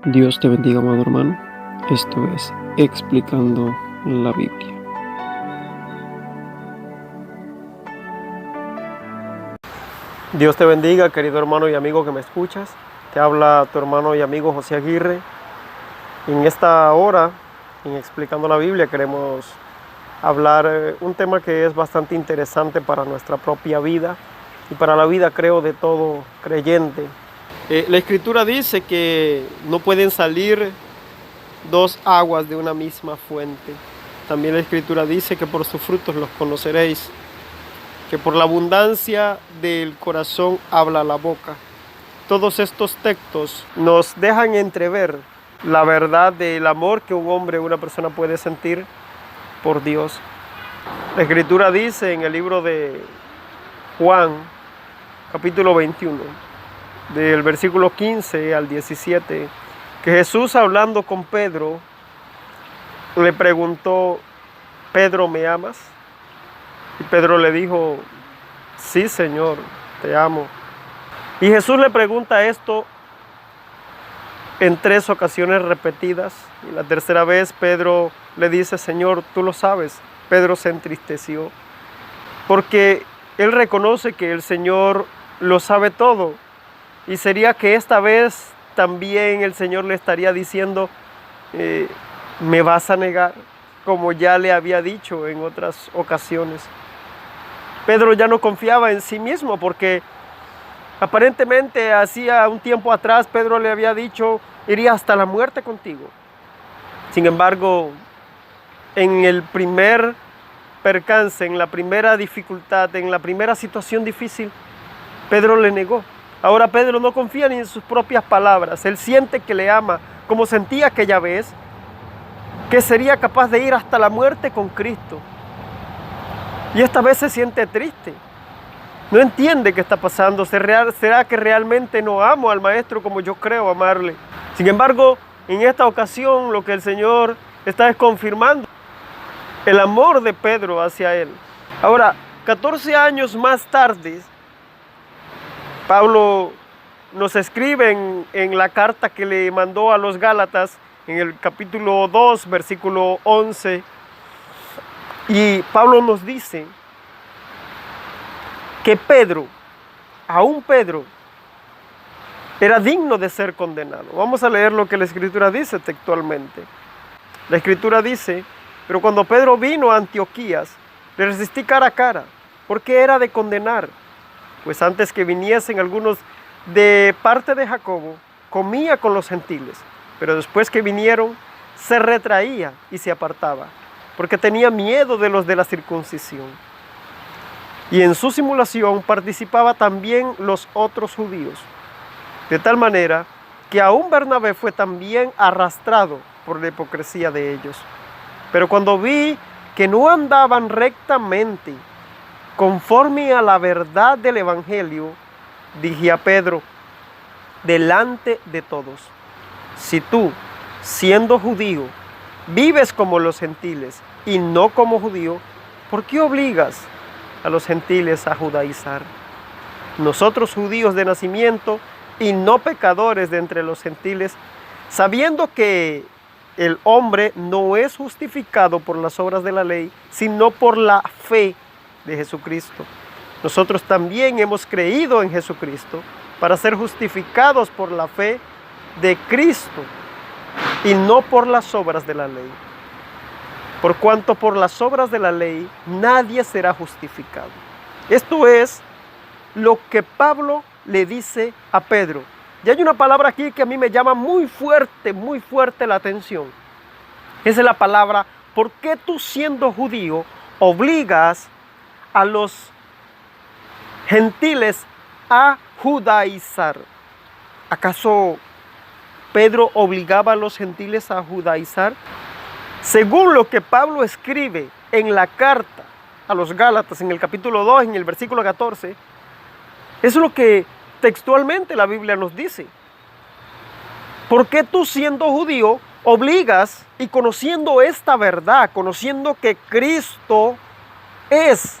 Dios te bendiga, amado hermano. Esto es Explicando la Biblia. Dios te bendiga, querido hermano y amigo que me escuchas. Te habla tu hermano y amigo José Aguirre. En esta hora, en Explicando la Biblia, queremos hablar un tema que es bastante interesante para nuestra propia vida y para la vida, creo, de todo creyente. La Escritura dice que no pueden salir dos aguas de una misma fuente. También la Escritura dice que por sus frutos los conoceréis, que por la abundancia del corazón habla la boca. Todos estos textos nos dejan entrever la verdad del amor que un hombre o una persona puede sentir por Dios. La Escritura dice en el libro de Juan, capítulo 21, del versículo 15 al 17, que Jesús, hablando con Pedro, le preguntó: Pedro, ¿me amas? Y Pedro le dijo: sí, Señor, te amo. Y Jesús le pregunta esto en 3 ocasiones repetidas. Y la tercera vez Pedro le dice: Señor, tú lo sabes. Pedro se entristeció porque él reconoce que el Señor lo sabe todo. Y sería que esta vez también el Señor le estaría diciendo: ¿me vas a negar? Como ya le había dicho en otras ocasiones. Pedro ya no confiaba en sí mismo porque aparentemente hacía un tiempo atrás Pedro le había dicho: iría hasta la muerte contigo. Sin embargo, en el primer percance, en la primera dificultad, en la primera situación difícil, Pedro le negó. Ahora Pedro no confía ni en sus propias palabras. Él siente que le ama, como sentía aquella vez, que sería capaz de ir hasta la muerte con Cristo. Y esta vez se siente triste. No entiende qué está pasando. ¿Será que realmente no amo al Maestro como yo creo amarle? Sin embargo, en esta ocasión lo que el Señor está es confirmando el amor de Pedro hacia él. Ahora, 14 años más tarde, Pablo nos escribe en la carta que le mandó a los Gálatas, en el capítulo 2, versículo 11, y Pablo nos dice que Pedro, aún Pedro, era digno de ser condenado. Vamos a leer lo que la Escritura dice textualmente. La Escritura dice: pero cuando Pedro vino a Antioquías, le resistí cara a cara, porque era de condenar. Pues antes que viniesen algunos de parte de Jacobo, comía con los gentiles, pero después que vinieron, se retraía y se apartaba, porque tenía miedo de los de la circuncisión. Y en su simulación participaba también los otros judíos, de tal manera que aún Bernabé fue también arrastrado por la hipocresía de ellos. Pero cuando vi que no andaban rectamente conforme a la verdad del Evangelio, dije a Pedro, delante de todos: si tú, siendo judío, vives como los gentiles y no como judío, ¿por qué obligas a los gentiles a judaizar? Nosotros, judíos de nacimiento y no pecadores de entre los gentiles, sabiendo que el hombre no es justificado por las obras de la ley, sino por la fe de Jesucristo. Nosotros también hemos creído en Jesucristo para ser justificados por la fe de Cristo y no por las obras de la ley. Por cuanto por las obras de la ley nadie será justificado. Esto es lo que Pablo le dice a Pedro. Y hay una palabra aquí que a mí me llama muy fuerte la atención. Esa es la palabra: ¿por qué tú, siendo judío, obligas a los gentiles a judaizar? ¿Acaso Pedro obligaba a los gentiles a judaizar? Según lo que Pablo escribe en la carta a los Gálatas, en el capítulo 2, en el versículo 14, eso es lo que textualmente la Biblia nos dice. ¿Por qué tú, siendo judío, obligas, y conociendo esta verdad, conociendo que Cristo es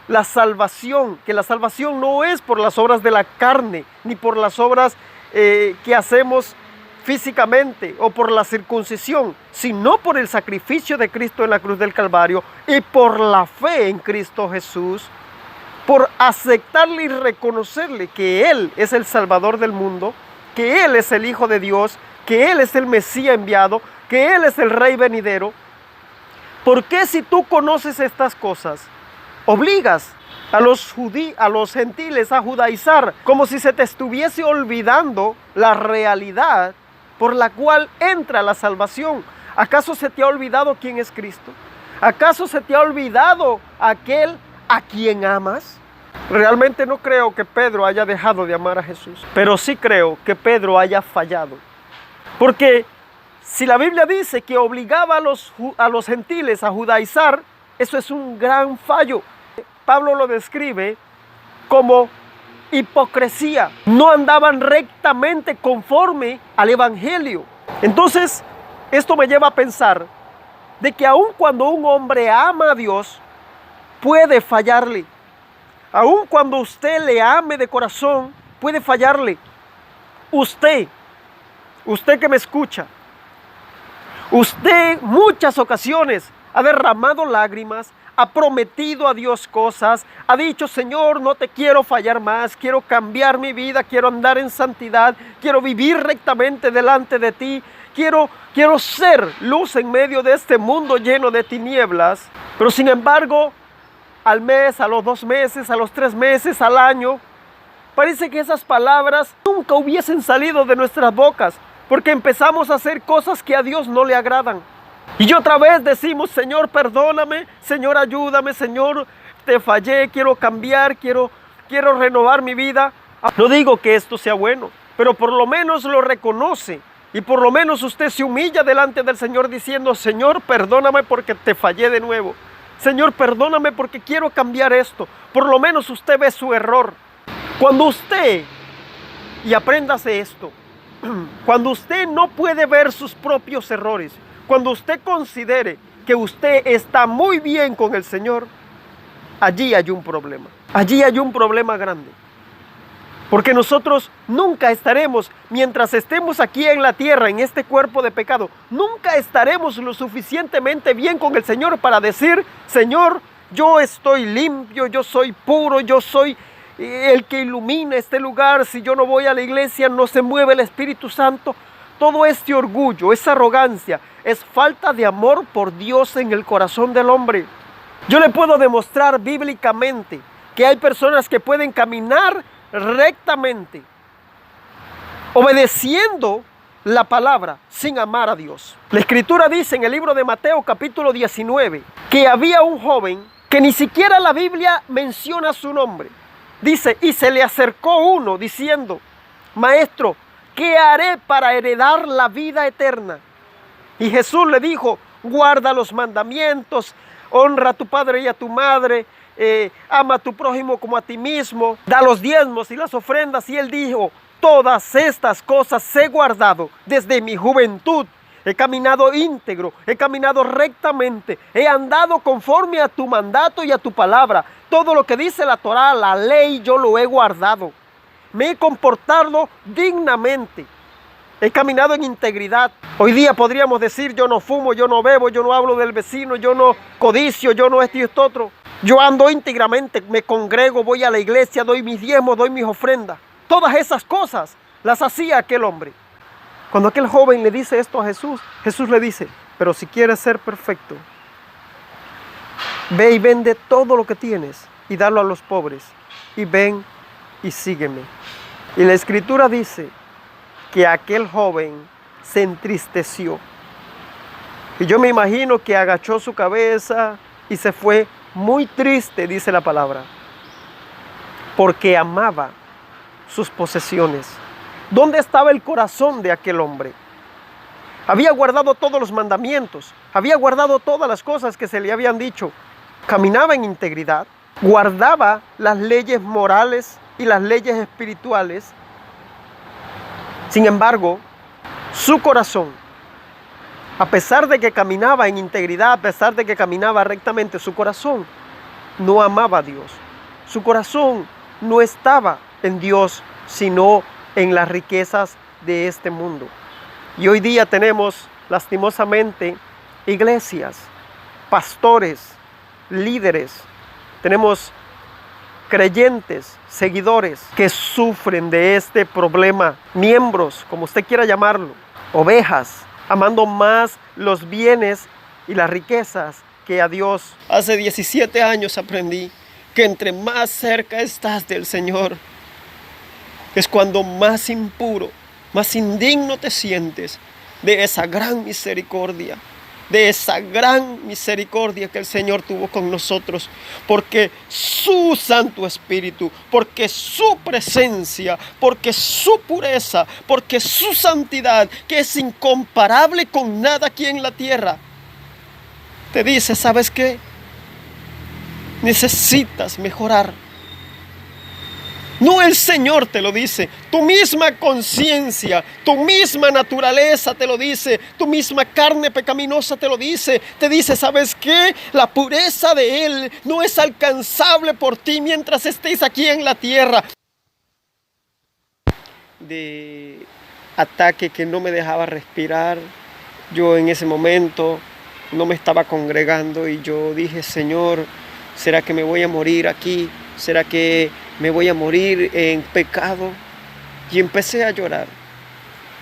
la salvación, que la salvación no es por las obras de la carne, ni por las obras que hacemos físicamente o por la circuncisión, sino por el sacrificio de Cristo en la cruz del Calvario y por la fe en Cristo Jesús, por aceptarle y reconocerle que Él es el Salvador del mundo, que Él es el Hijo de Dios, que Él es el Mesías enviado, que Él es el Rey venidero. ¿Por qué si tú conoces estas cosas, obligas a los gentiles a judaizar como si se te estuviese olvidando la realidad por la cual entra la salvación? ¿Acaso se te ha olvidado quién es Cristo? ¿Acaso se te ha olvidado aquel a quien amas? Realmente no creo que Pedro haya dejado de amar a Jesús, pero sí creo que Pedro haya fallado. Porque si la Biblia dice que obligaba a los gentiles a judaizar, eso es un gran fallo. Pablo lo describe como hipocresía. No andaban rectamente conforme al Evangelio. Entonces, esto me lleva a pensar de que aun cuando un hombre ama a Dios, puede fallarle. Aun cuando usted le ame de corazón, puede fallarle. Usted que me escucha, usted muchas ocasiones ha derramado lágrimas, ha prometido a Dios cosas, ha dicho: Señor, no te quiero fallar más, quiero cambiar mi vida, quiero andar en santidad, quiero vivir rectamente delante de ti, quiero ser luz en medio de este mundo lleno de tinieblas. Pero sin embargo, al mes, a los 2 meses, a los 3 meses, al año, parece que esas palabras nunca hubiesen salido de nuestras bocas, porque empezamos a hacer cosas que a Dios no le agradan. Y otra vez decimos: Señor, perdóname, Señor, ayúdame, Señor, te fallé, quiero cambiar, quiero renovar mi vida. No digo que esto sea bueno, pero por lo menos lo reconoce. Y por lo menos usted se humilla delante del Señor diciendo: Señor, perdóname porque te fallé de nuevo. Señor, perdóname porque quiero cambiar esto. Por lo menos usted ve su error. Cuando usted, y apréndase esto, cuando usted no puede ver sus propios errores, cuando usted considere que usted está muy bien con el Señor, allí hay un problema. Allí hay un problema grande. Porque nosotros nunca estaremos, mientras estemos aquí en la tierra, en este cuerpo de pecado, nunca estaremos lo suficientemente bien con el Señor para decir: Señor, yo estoy limpio, yo soy puro, yo soy el que ilumina este lugar. Si yo no voy a la iglesia, no se mueve el Espíritu Santo. Todo este orgullo, esa arrogancia, es falta de amor por Dios en el corazón del hombre. Yo le puedo demostrar bíblicamente que hay personas que pueden caminar rectamente, obedeciendo la palabra, sin amar a Dios. La Escritura dice en el libro de Mateo capítulo 19 que había un joven que ni siquiera la Biblia menciona su nombre. Dice: y se le acercó uno diciendo: Maestro, ¿qué haré para heredar la vida eterna? Y Jesús le dijo: guarda los mandamientos, honra a tu padre y a tu madre, ama a tu prójimo como a ti mismo, da los diezmos y las ofrendas. Y él dijo: todas estas cosas he guardado desde mi juventud. He caminado íntegro, he caminado rectamente, he andado conforme a tu mandato y a tu palabra. Todo lo que dice la Torá, la ley, yo lo he guardado. Me he comportado dignamente. He caminado en integridad. Hoy día podríamos decir: yo no fumo, yo no bebo, yo no hablo del vecino, yo no codicio, yo no esto y esto otro. Yo ando íntegramente, me congrego, voy a la iglesia, doy mis diezmos, doy mis ofrendas. Todas esas cosas las hacía aquel hombre. Cuando aquel joven le dice esto a Jesús, Jesús le dice: pero si quieres ser perfecto, ve y vende todo lo que tienes y dalo a los pobres, y ven y sígueme. Y la Escritura dice que aquel joven se entristeció. Y yo me imagino que agachó su cabeza y se fue muy triste, dice la palabra, porque amaba sus posesiones. ¿Dónde estaba el corazón de aquel hombre? Había guardado todos los mandamientos, había guardado todas las cosas que se le habían dicho, caminaba en integridad, guardaba las leyes morales y las leyes espirituales. Sin embargo, su corazón, a pesar de que caminaba en integridad, a pesar de que caminaba rectamente, su corazón no amaba a Dios. Su corazón no estaba en Dios, sino en las riquezas de este mundo. Y hoy día tenemos, lastimosamente, iglesias, pastores, líderes, tenemos creyentes, seguidores que sufren de este problema, miembros, como usted quiera llamarlo, ovejas, amando más los bienes y las riquezas que a Dios. Hace 17 años aprendí que entre más cerca estás del Señor, es cuando más impuro, más indigno te sientes de esa gran misericordia, que el Señor tuvo con nosotros, porque su Santo Espíritu, porque su presencia, porque su pureza, porque su santidad, que es incomparable con nada aquí en la tierra, te dice, ¿sabes qué? Necesitas mejorar. No el Señor te lo dice, tu misma conciencia, tu misma naturaleza te lo dice, tu misma carne pecaminosa te lo dice. Te dice, ¿sabes qué? La pureza de Él no es alcanzable por ti mientras estés aquí en la tierra. De ataque que no me dejaba respirar, yo en ese momento no me estaba congregando y yo dije, Señor, ¿será que me voy a morir aquí? ¿Será que me voy a morir en pecado? Y empecé a llorar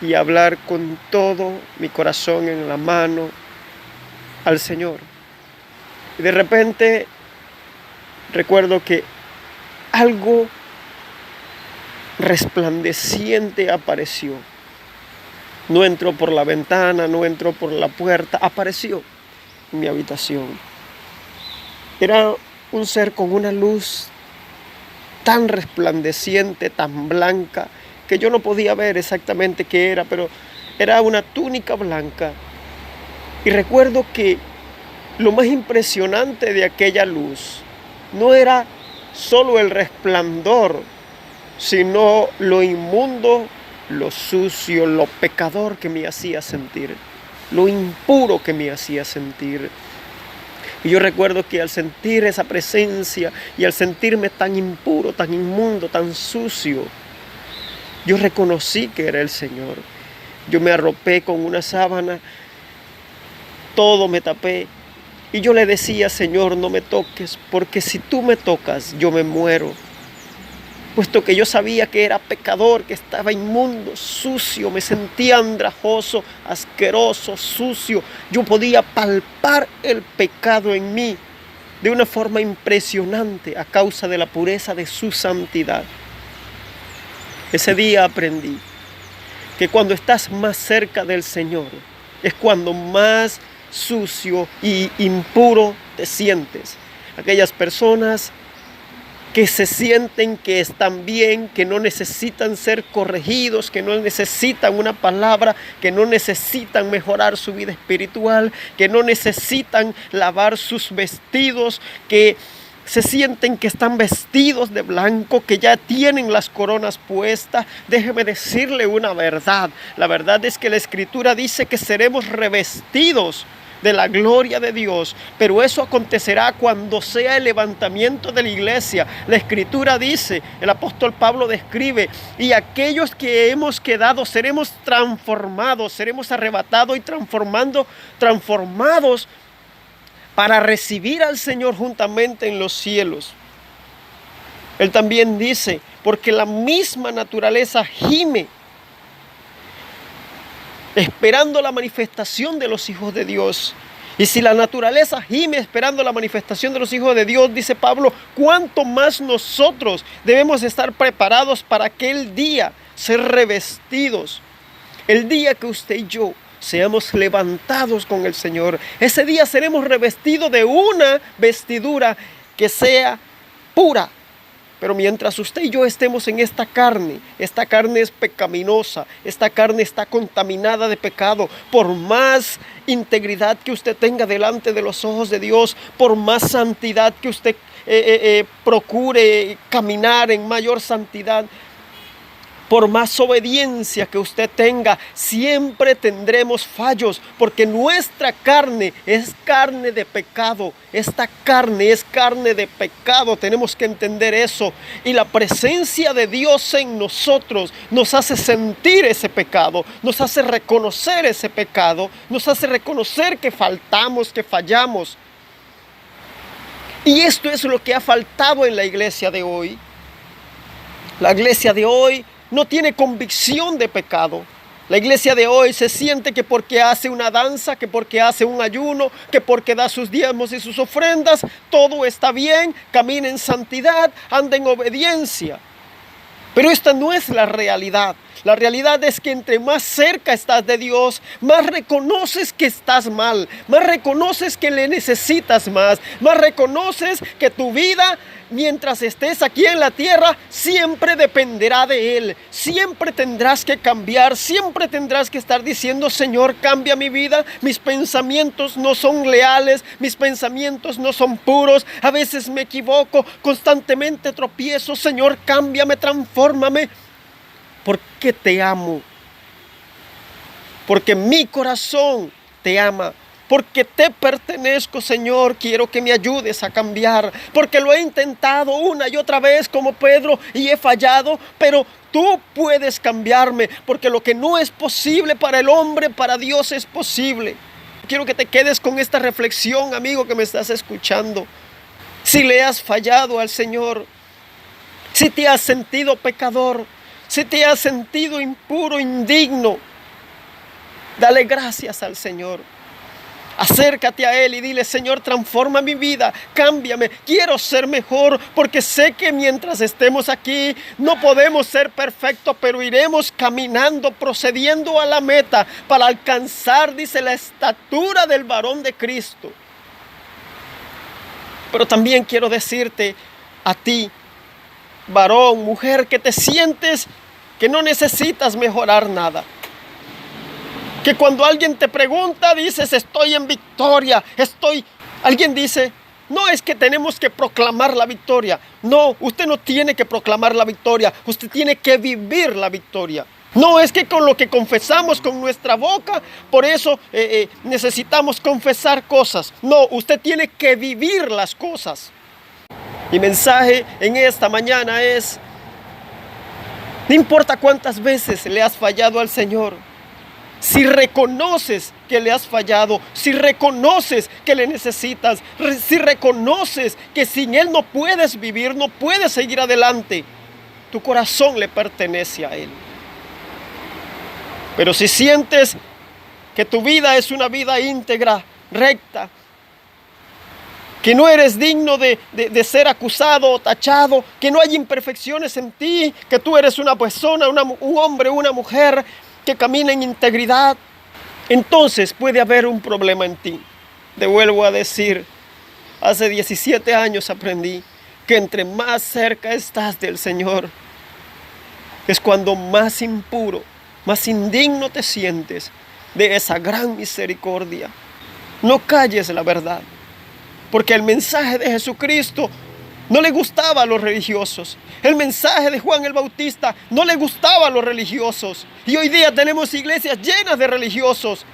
y a hablar con todo mi corazón en la mano al Señor. Y de repente recuerdo que algo resplandeciente apareció. No entró por la ventana, no entró por la puerta, apareció en mi habitación. Era un ser con una luz tan resplandeciente, tan blanca, que yo no podía ver exactamente qué era, pero era una túnica blanca. Y recuerdo que lo más impresionante de aquella luz no era solo el resplandor, sino lo inmundo, lo sucio, lo pecador que me hacía sentir, lo impuro que me hacía sentir. Y yo recuerdo que al sentir esa presencia y al sentirme tan impuro, tan inmundo, tan sucio, yo reconocí que era el Señor. Yo me arropé con una sábana, todo me tapé. Y yo le decía, Señor, no me toques, porque si tú me tocas, yo me muero. Puesto que yo sabía que era pecador, que estaba inmundo, sucio, me sentía andrajoso, asqueroso, sucio. Yo podía palpar el pecado en mí de una forma impresionante a causa de la pureza de su santidad. Ese día aprendí que cuando estás más cerca del Señor es cuando más sucio y impuro te sientes. Aquellas personas que se sienten que están bien, que no necesitan ser corregidos, que no necesitan una palabra, que no necesitan mejorar su vida espiritual, que no necesitan lavar sus vestidos, que se sienten que están vestidos de blanco, que ya tienen las coronas puestas. Déjeme decirle una verdad. La verdad es que la Escritura dice que seremos revestidos de la gloria de Dios, pero eso acontecerá cuando sea el levantamiento de la iglesia. La Escritura dice, el apóstol Pablo describe, y aquellos que hemos quedado seremos transformados, seremos arrebatados y transformados para recibir al Señor juntamente en los cielos. Él también dice, porque la misma naturaleza gime esperando la manifestación de los hijos de Dios. Y si la naturaleza gime esperando la manifestación de los hijos de Dios, dice Pablo, ¿cuánto más nosotros debemos estar preparados para aquel día, ser revestidos? El día que usted y yo seamos levantados con el Señor, ese día seremos revestidos de una vestidura que sea pura. Pero mientras usted y yo estemos en esta carne es pecaminosa, esta carne está contaminada de pecado. Por más integridad que usted tenga delante de los ojos de Dios, por más santidad que usted procure caminar en mayor santidad, Por más obediencia que usted tenga, siempre tendremos fallos, porque nuestra carne es carne de pecado. Esta carne es carne de pecado, tenemos que entender eso. Y la presencia de Dios en nosotros nos hace sentir ese pecado, nos hace reconocer ese pecado, nos hace reconocer que faltamos, que fallamos. Y esto es lo que ha faltado en la iglesia de hoy. La iglesia de hoy no tiene convicción de pecado. La iglesia de hoy se siente que porque hace una danza, que porque hace un ayuno, que porque da sus diezmos y sus ofrendas, todo está bien, camina en santidad, anda en obediencia. Pero esta no es la realidad. La realidad es que entre más cerca estás de Dios, más reconoces que estás mal, más reconoces que le necesitas más reconoces que tu vida, mientras estés aquí en la tierra, siempre dependerá de Él. Siempre tendrás que cambiar, siempre tendrás que estar diciendo: Señor, cambia mi vida, mis pensamientos no son leales, mis pensamientos no son puros, a veces me equivoco, constantemente tropiezo, Señor, cámbiame, transfórmame. Porque te amo, porque mi corazón te ama, porque te pertenezco, Señor, quiero que me ayudes a cambiar, porque lo he intentado una y otra vez como Pedro y he fallado, pero tú puedes cambiarme, porque lo que no es posible para el hombre, para Dios es posible. Quiero que te quedes con esta reflexión, amigo que me estás escuchando. Si le has fallado al Señor, si te has sentido pecador, si te has sentido impuro, indigno, dale gracias al Señor. Acércate a Él y dile: Señor, transforma mi vida, cámbiame, quiero ser mejor, porque sé que mientras estemos aquí no podemos ser perfectos, pero iremos caminando, procediendo a la meta para alcanzar, dice, la estatura del varón de Cristo. Pero también quiero decirte a ti, varón, mujer, que te sientes que no necesitas mejorar nada. Que cuando alguien te pregunta, dices: estoy en victoria, Alguien dice: no, es que tenemos que proclamar la victoria. No, usted no tiene que proclamar la victoria, usted tiene que vivir la victoria. No, es que con lo que confesamos con nuestra boca, por eso necesitamos confesar cosas. No, usted tiene que vivir las cosas. Mi mensaje en esta mañana es: no importa cuántas veces le has fallado al Señor, si reconoces que le has fallado, si reconoces que le necesitas, si reconoces que sin Él no puedes vivir, no puedes seguir adelante, tu corazón le pertenece a Él. Pero si sientes que tu vida es una vida íntegra, recta, que no eres digno de ser acusado o tachado, que no hay imperfecciones en ti, que tú eres una persona, un hombre, una mujer que camina en integridad, entonces puede haber un problema en ti. Te vuelvo a decir, hace 17 años aprendí que entre más cerca estás del Señor, es cuando más impuro, más indigno te sientes de esa gran misericordia. No calles la verdad, porque el mensaje de Jesucristo no le gustaba a los religiosos. El mensaje de Juan el Bautista no le gustaba a los religiosos. Y hoy día tenemos iglesias llenas de religiosos.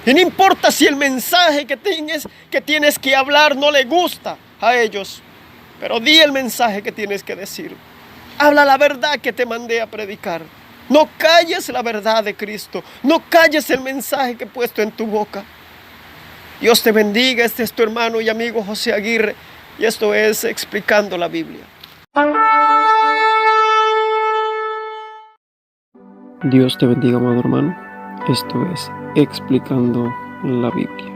Y no importa si el mensaje que tienes que hablar no le gusta a ellos, pero di el mensaje que tienes que decir. Habla la verdad que te mandé a predicar. No calles la verdad de Cristo. No calles el mensaje que he puesto en tu boca. Dios te bendiga. Este es tu hermano y amigo José Aguirre. Y esto es Explicando la Biblia. Dios te bendiga, amado hermano. Esto es Explicando la Biblia.